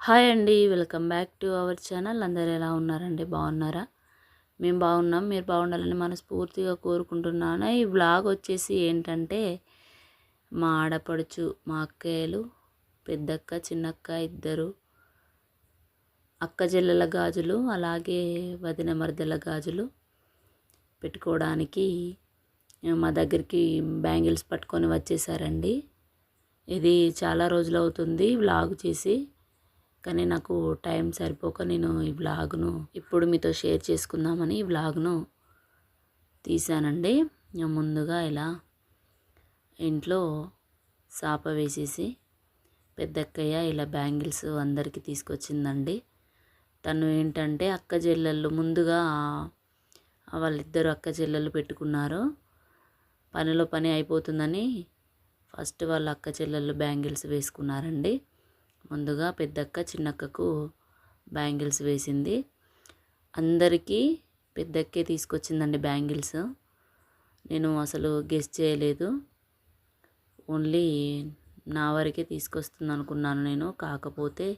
Hi అండి. Welcome back to our channel. అందరూ ఎలా ఉన్నారండి? బాగున్నారా? మేము బాగున్నాం. మీరు బాగుండాలని మనస్ఫూర్తిగా కోరుకుంటున్నాను. ఈ వ్లాగ్ వచ్చేసి ఏంటంటే మా ఆడపడుచు, మా అక్కయ్యలు, పెద్దక్క, చిన్నక్క ఇద్దరు అక్క చెల్లెల గాజులు, అలాగే వదిన మరదల గాజులు పెట్టుకోవడానికి మా దగ్గరికి బ్యాంగిల్స్ పట్టుకొని వచ్చేసారండి. ఇది చాలా రోజులు అవుతుంది వ్లాగ్ చేసి, కానీ నాకు టైం సరిపోక నేను ఈ వ్లాగ్ను ఇప్పుడు మీతో షేర్ చేసుకుందామని ఈ వ్లాగ్ను తీసానండి. ముందుగా ఇలా ఇంట్లో సాప వేసేసి పెద్దక్కయ్య ఇలా బ్యాంగిల్స్ అందరికీ తీసుకొచ్చిందండి. తను ఏంటంటే అక్క చెల్లెళ్ళు ముందుగా వాళ్ళిద్దరు అక్క చెల్లెళ్ళు పెట్టుకున్నారు. పనిలో పని అయిపోతుందని ఫస్ట్ వాళ్ళ అక్క చెల్లెళ్ళు బ్యాంగిల్స్ వేసుకున్నారండి. ముందుగా పెద్దక్క చిన్నక్కకు బ్యాంగిల్స్ వేసింది. అందరికీ పెద్దక్కే తీసుకొచ్చిందండి బ్యాంగిల్స్. నేను అసలు గెస్ చేయలేదు. ఓన్లీ నా వరకే తీసుకొస్తుంది అనుకున్నాను నేను. కాకపోతే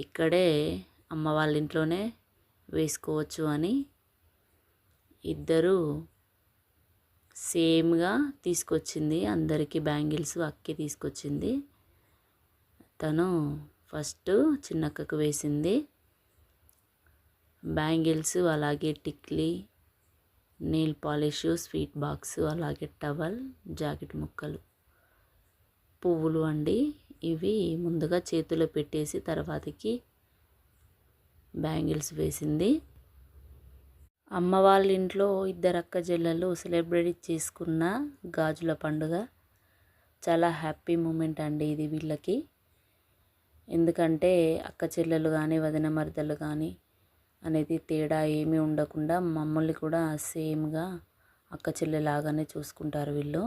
ఇక్కడే అమ్మ వాళ్ళ ఇంట్లోనే వేసుకోవచ్చు అని ఇద్దరు సేమ్గా తీసుకొచ్చింది. అందరికీ బ్యాంగిల్స్ అక్కే తీసుకొచ్చింది. తను ఫస్ట్ చిన్నక్కకు వేసింది బ్యాంగిల్స్, అలాగే tikli, nail polish, sweet box, అలాగే టవల్, జాకెట్ ముక్కలు, పువ్వులు అండి. ఇవి ముందుగా చేతిలో పెట్టేసి తర్వాతకి బ్యాంగిల్స్ వేసింది. అమ్మ వాళ్ళ ఇంట్లో ఇద్దరు అక్క చెల్లెలు సెలబ్రేట్ చేసుకున్న గాజుల పండుగ. చాలా హ్యాపీ మూమెంట్ అండి ఇది వీళ్ళకి. ఎందుకంటే అక్క చెల్లెలు కానీ వదిన మరదలు కానీ అనేది తేడా ఏమీ ఉండకుండా మమ్మల్ని కూడా సేమ్గా అక్క చెల్లెలాగానే చూసుకుంటారు వీళ్ళు.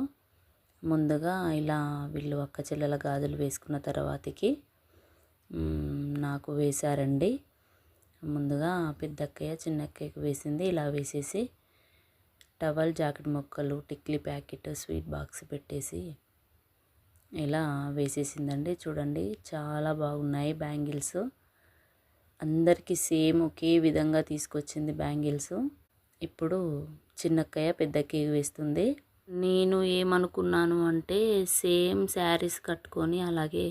ముందుగా ఇలా వీళ్ళు అక్క చెల్లెల గాజులు వేసుకున్న తర్వాతకి నాకు వేశారండి. ముందుగా పెద్దక్కయ్య చిన్నక్కయ్యకు వేసింది. ఇలా వేసేసి టవల్, జాకెట్ ముక్కలు, టిక్లీ ప్యాకెట్, స్వీట్ బాక్స్ పెట్టేసి ఇలా వేసేసిందండి. చూడండి చాలా బాగున్నాయి బ్యాంగిల్స్. అందరికీ సేమ్ ఒకే విధంగా తీసుకొచ్చింది బ్యాంగిల్స్. ఇప్పుడు చిన్నక్కయ్య పెద్దక్కయ్య వేస్తుంది. నేను ఏమనుకున్నాను అంటే సేమ్ శారీస్ కట్టుకొని అలాగే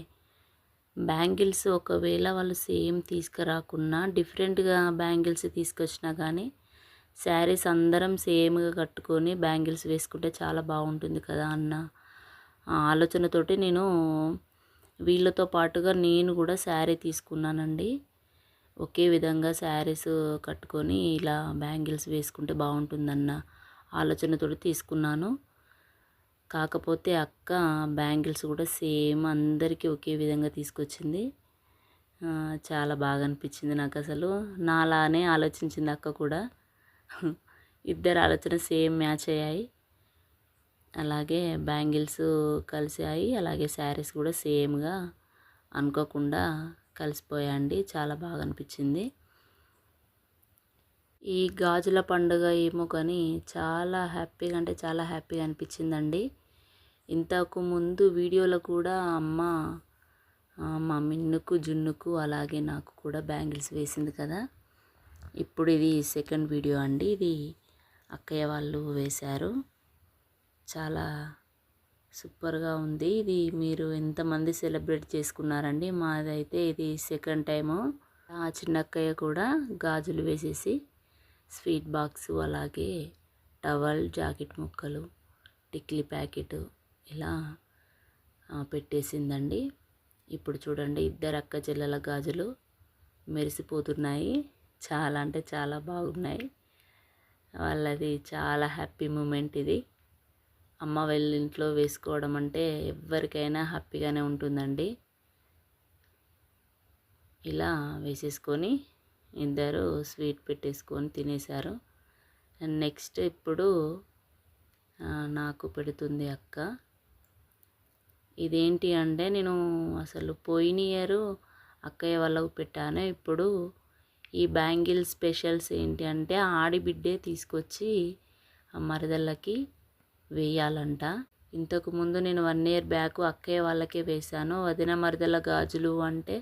బ్యాంగిల్స్ ఒకవేళ వాళ్ళు సేమ్ తీసుకురాకున్నా డిఫరెంట్గా బ్యాంగిల్స్ తీసుకొచ్చినా కానీ శారీస్ అందరం సేమ్గా కట్టుకొని బ్యాంగిల్స్ వేసుకుంటే చాలా బాగుంటుంది కదా అన్న ఆలోచనతోటి నేను వీళ్ళతో పాటుగా నేను కూడా శారీ తీసుకున్నానండి. ఒకే విధంగా శారీస్ కట్టుకొని ఇలా బ్యాంగిల్స్ వేసుకుంటే బాగుంటుందన్న ఆలోచనతో తీసుకున్నాను. కాకపోతే అక్క బ్యాంగిల్స్ కూడా సేమ్ అందరికీ ఒకే విధంగా తీసుకొచ్చింది. చాలా బాగా అనిపించింది నాకు. అసలు నాలానే ఆలోచించింది అక్క కూడా. ఇద్దరు ఆలోచన సేమ్ మ్యాచ్ అయ్యాయి. అలాగే బ్యాంగిల్స్ కలిసాయి, అలాగే శారీస్ కూడా సేమ్గా అనుకోకుండా కలిసిపోయాయండి. చాలా బాగా అనిపించింది. ఈ గాజుల పండుగ ఏమో కానీ చాలా హ్యాపీగా అంటే చాలా హ్యాపీగా అనిపించిందండి. ఇంతకు ముందు వీడియోలో కూడా అమ్మ మా మిన్నుకు, జున్నుకు అలాగే నాకు కూడా బ్యాంగిల్స్ వేసింది కదా. ఇప్పుడు ఇది సెకండ్ వీడియో అండి. ఇది అక్కయ్య వాళ్ళు వేశారు. చాలా సూపర్గా ఉంది. ఇది మీరు ఎంతమంది సెలబ్రేట్ చేసుకున్నారండి? మాదైతే ఇది సెకండ్ టైము. ఆ చిన్నక్కయ్య కూడా గాజులు వేసేసి స్వీట్ బాక్స్, అలాగే టవల్, జాకెట్ ముక్కలు, టిక్లీ ప్యాకెట్ ఇలా పెట్టేసిందండి. ఇప్పుడు చూడండి ఇద్దరు అక్క చెల్లెల గాజులు మెరిసిపోతున్నాయి. చాలా అంటే చాలా బాగున్నాయి. వాళ్ళది చాలా హ్యాపీ మూమెంట్ ఇది. అమ్మ వాళ్ళ ఇంట్లో వేసుకోవడం అంటే ఎవరికైనా హ్యాపీగానే ఉంటుందండి. ఇలా వేసేసుకొని ఇద్దరు స్వీట్ పెట్టేసుకొని తినేశారు. నెక్స్ట్ ఇప్పుడు నాకు పెడుతుంది అక్క. ఇదేంటి అంటే నేను అసలు పోయిన ఇయర్ అక్కయ్య వాళ్ళకు పెట్టాను. ఇప్పుడు ఈ బ్యాంగిల్ స్పెషల్స్ ఏంటి అంటే ఆడిబిడ్డే తీసుకొచ్చి మరదళ్ళకి వేయాలంట. ఇంతకుముందు నేను 1 year బ్యాక్ అక్కయ్య వాళ్ళకే వేశాను. వదిన మరదల గాజులు అంటే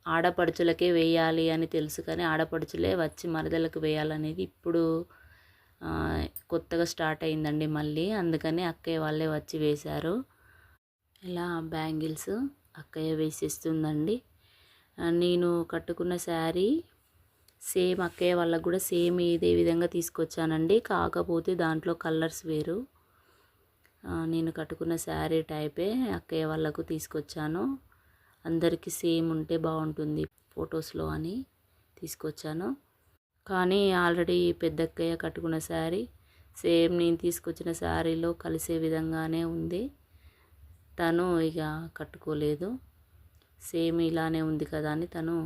ఆడపడుచులకే వేయాలి అని తెలుసు, కానీ ఆడపడుచులే వచ్చి మరదలకు వేయాలనేది ఇప్పుడు కొత్తగా స్టార్ట్ అయిందండి మళ్ళీ. అందుకని అక్కయ్య వాళ్ళే వచ్చి వేశారు. ఇలా బ్యాంగిల్స్ అక్కయ్య వేసేస్తుందండి. నేను కట్టుకున్న శారీ సేమ్ అక్కయ్య వాళ్ళకు కూడా సేమ్ ఇదే విధంగా తీసుకొచ్చానండి. కాకపోతే దాంట్లో కలర్స్ వేరు. నేను కట్టుకున్న శారీ టైపే అక్కయ్య వాళ్ళకు తీసుకొచ్చాను. అందరికీ సేమ్ ఉంటే బాగుంటుంది ఫొటోస్లో అని తీసుకొచ్చాను. కానీ ఆల్రెడీ పెద్దక్కయ్య కట్టుకున్న శారీ సేమ్ నేను తీసుకొచ్చిన శారీలో కలిసే విధంగానే ఉంది. తను ఇక కట్టుకోలేదు. సేమ్ ఇలానే ఉంది కదా అని తను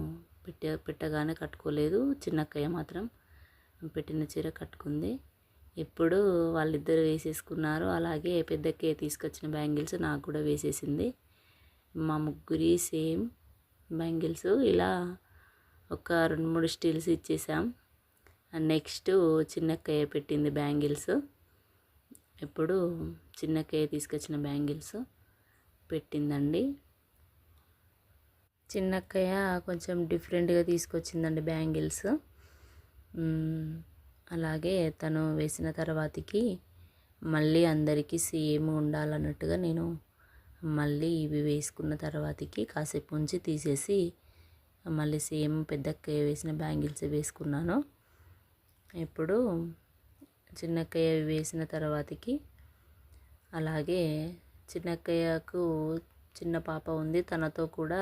పెట్టగానే కట్టుకోలేదు. చిన్నక్కయ్య మాత్రం పెట్టిన చీర కట్టుకుంది. ఇప్పుడు వాళ్ళిద్దరు వేసేసుకున్నారు. అలాగే పెద్దక్కయ్య తీసుకొచ్చిన బ్యాంగిల్స్ నాకు కూడా వేసేసింది. మా ముగ్గురి సేమ్ బ్యాంగిల్స్. ఇలా ఒక 2-3 స్టిల్స్ ఇచ్చేసాం. నెక్స్ట్ చిన్నక్కయ్య పెట్టింది బ్యాంగిల్స్. ఇప్పుడు చిన్నక్కయ్య తీసుకొచ్చిన బ్యాంగిల్స్ పెట్టిందండి. చిన్నక్కయ్య కొంచెం డిఫరెంట్గా తీసుకొచ్చిందండి బ్యాంగిల్స్. అలాగే తను వేసిన తర్వాతకి మళ్ళీ అందరికీ సేమ్ ఉండాలన్నట్టుగా నేను మళ్ళీ ఇవి వేసుకున్న తర్వాతకి కాసేపు ఉంచి తీసేసి మళ్ళీ సేమ్ పెద్దక్కయ్య వేసిన బ్యాంగిల్స్ వేసుకున్నాను. ఇప్పుడు చిన్నక్కయ్య వేసిన తర్వాతకి అలాగే చిన్నక్కయ్యకు చిన్న పాప ఉంది, తనతో కూడా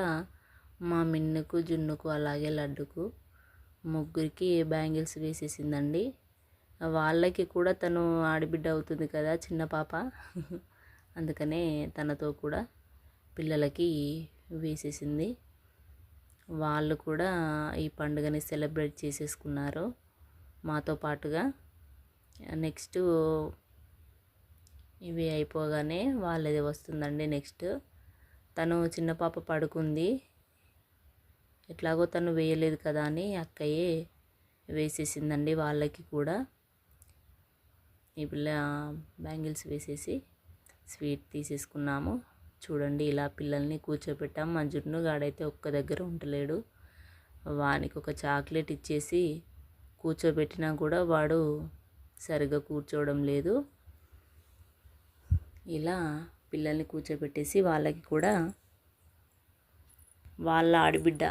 మా మిన్నుకు, జున్నుకు, అలాగే లడ్డుకు ముగ్గురికి బ్యాంగిల్స్ వేసేసిందండి. వాళ్ళకి కూడా తను ఆడబిడ్డ అవుతుంది కదా చిన్న పాప, అందుకనే తనతో కూడా పిల్లలకి వేసేసింది. వాళ్ళు కూడా ఈ పండుగని సెలబ్రేట్ చేసేసుకున్నారు మాతో పాటుగా. నెక్స్ట్ ఇవి అయిపోగానే వాళ్ళది వస్తుందండి. నెక్స్ట్ తను చిన్న పాప పడుకుంది, ఎట్లాగో తను వేయలేదు కదా అని అక్కయ్యే వేసేసిందండి వాళ్ళకి కూడా. ఈ పిల్ల బ్యాంగిల్స్ వేసేసి స్వీట్ తీసేసుకున్నాము. చూడండి ఇలా పిల్లల్ని కూర్చోబెట్టాం. మా జున్ను గాడైతే ఒక్క దగ్గర ఉండలేడు. వానికి ఒక చాక్లెట్ ఇచ్చేసి కూర్చోబెట్టినా కూడా వాడు సరిగ్గా కూర్చోవడం లేదు. ఇలా పిల్లల్ని కూర్చోబెట్టేసి వాళ్ళకి కూడా వాళ్ళ ఆడబిడ్డ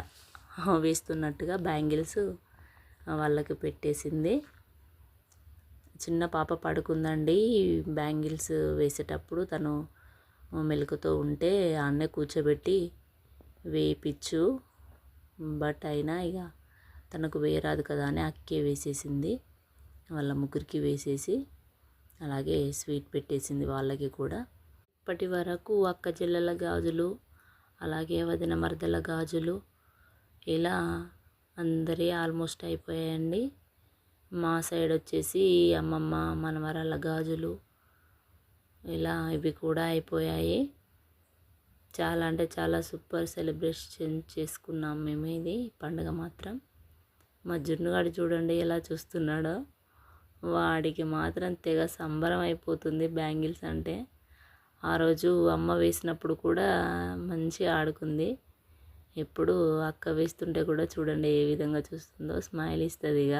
వేస్తున్నట్టుగా బ్యాంగిల్స్ వాళ్ళకి పెట్టేసింది. చిన్న పాప పడుకుందండి. బ్యాంగిల్స్ వేసేటప్పుడు తను మెలకుతో ఉంటే ఆన్నే కూర్చోబెట్టి వేయించు, బట్ అయినా ఇక తనకు వేయరాదు కదా అని అక్కే వేసేసింది. వాళ్ళ ముగ్గురికి వేసేసి అలాగే స్వీట్ పెట్టేసింది వాళ్ళకి కూడా. ఇప్పటి వరకు అక్క చెల్లెల గాజులు, అలాగే వదిన మరదల గాజులు ఇలా అందరి ఆల్మోస్ట్ అయిపోయాయండి. మా సైడ్ వచ్చేసి అమ్మమ్మ మనవరాళ్ళ గాజులు ఇలా ఇవి కూడా అయిపోయాయి. చాలా అంటే చాలా సూపర్ సెలబ్రేషన్ చేసుకున్నాం మేము ఇది పండుగ మాత్రం. మా జున్నుగాడు చూడండి ఎలా చూస్తున్నాడో, వాడికి మాత్రం తెగ సంబరం అయిపోతుంది బ్యాంగిల్స్ అంటే. ఆ రోజు అమ్మ వేసినప్పుడు కూడా మంచిగా ఆడుకుంది. ఎప్పుడు అక్క వేస్తుంటే కూడా చూడండి ఏ విధంగా చూస్తుందో, స్మైల్ ఇస్తుంది ఇక.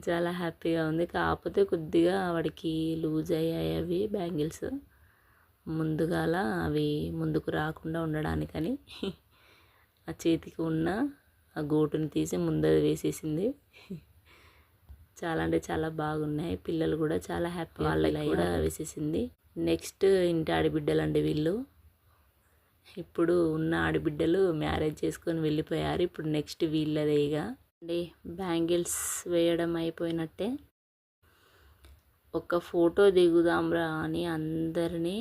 చాలా హ్యాపీగా ఉంది. కాకపోతే కొద్దిగా వాడికి లూజ్ అయ్యాయి అవి బ్యాంగిల్స్. ముందుగాల అవి ముందుకు రాకుండా ఉండడానికని ఆ చేతికి ఉన్న ఆ గోటుని తీసి ముందర వేసేసింది. చాలా అంటే చాలా బాగున్నాయి. పిల్లలు కూడా చాలా హ్యాపీ, వాళ్ళకి కూడా వేసేసింది. నెక్స్ట్ ఇంటి ఆడబిడ్డలండి వీళ్ళు. ఇప్పుడు ఉన్న ఆడబిడ్డలు మ్యారేజ్ చేసుకొని వెళ్ళిపోయారు. ఇప్పుడు నెక్స్ట్ వీళ్ళదే ఇక అండి. బ్యాంగిల్స్ వేయడం అయిపోయినట్టే. ఒక ఫోటో దిగుదాంరా అని అందరినీ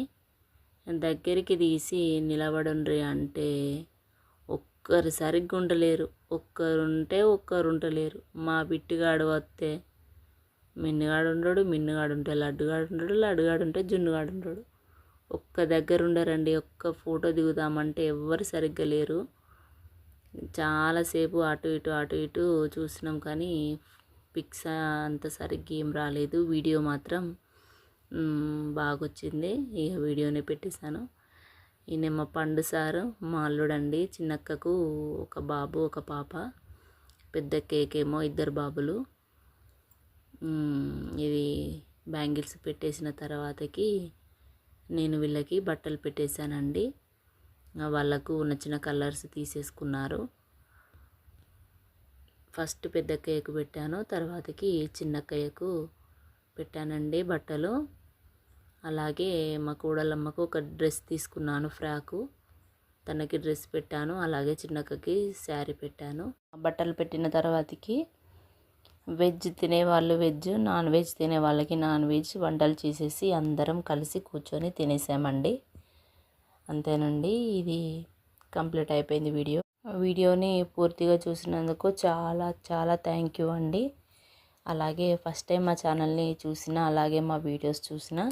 దగ్గరికి తీసి నిలబడండి అంటే ఒక్కరు సరిగ్గా ఉండలేరు. ఒక్కరు ఉండలేరు. మా బిట్టుగాడు వస్తే మిన్నుగాడు ఉండడు, మిన్నుగాడు ఉంటే లడ్డుగాడు ఉండడు, లడ్డుగాడు ఉంటే జున్నుగాడు ఉండడు. ఒక్క దగ్గర ఉండరండి. ఒక్క ఫోటో దిగుదామంటే ఎవ్వరు సరిగ్గా లేరు. చాలాసేపు అటు ఇటు చూసినాం కానీ పిక్స్ అంత సరిగ్గా ఏం రాలేదు. వీడియో మాత్రం బాగా వచ్చింది. ఇక వీడియోనే పెట్టేశాను. ఈయన మా పండు సారు, మా అల్లుడండి. చిన్నక్కకు ఒక బాబు ఒక పాప, పెద్ద కేకేమో 2 బాబులు. ఇది బ్యాంగిల్స్ పెట్టేసిన తర్వాతకి నేను వీళ్ళకి బట్టలు పెట్టేశానండి. వాళ్ళకు నచ్చిన కలర్స్ తీసేసుకున్నారు. ఫస్ట్ పెద్ద కేకు పెట్టాను, తర్వాతకి చిన్నక్కయ్యకు పెట్టానండి బట్టలు. అలాగే మా కోడలమ్మకు ఒక డ్రెస్ తీసుకున్నాను, ఫ్రాకు. తనకి డ్రెస్ పెట్టాను, అలాగే చిన్నక్కకి శారీ పెట్టాను. బట్టలు పెట్టిన తర్వాతకి వెజ్ తినేవాళ్ళు వెజ్, నాన్ వెజ్ తినే వాళ్ళకి నాన్ వెజ్ వంటలు చేసేసి అందరం కలిసి కూర్చొని తినేసామండి. అంతేనండి, ఇది కంప్లీట్ అయిపోయింది వీడియో. వీడియోని పూర్తిగా చూసినందుకు చాలా చాలా థ్యాంక్ యూ అండి. అలాగే ఫస్ట్ టైం మా ఛానల్ని చూసినా, అలాగే మా వీడియోస్ చూసినా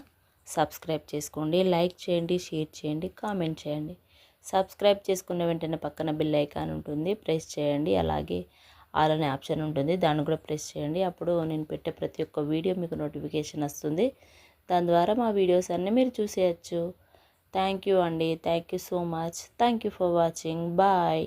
సబ్స్క్రైబ్ చేసుకోండి, లైక్ చేయండి, షేర్ చేయండి, కామెంట్ చేయండి. సబ్స్క్రైబ్ చేసుకున్న వెంటనే పక్కన బెల్ ఐకాన్ ఉంటుంది, ప్రెస్ చేయండి. అలాగే ఆల్ అనే ఆప్షన్ ఉంటుంది, దాన్ని కూడా ప్రెస్ చేయండి. అప్పుడు నేను పెట్టే ప్రతి ఒక్క వీడియో మీకు నోటిఫికేషన్ వస్తుంది. దాని ద్వారా మా వీడియోస్ అన్నీ మీరు చూసేయచ్చు. థ్యాంక్ యూ అండి. Thank you so much. Thank you for watching. Bye.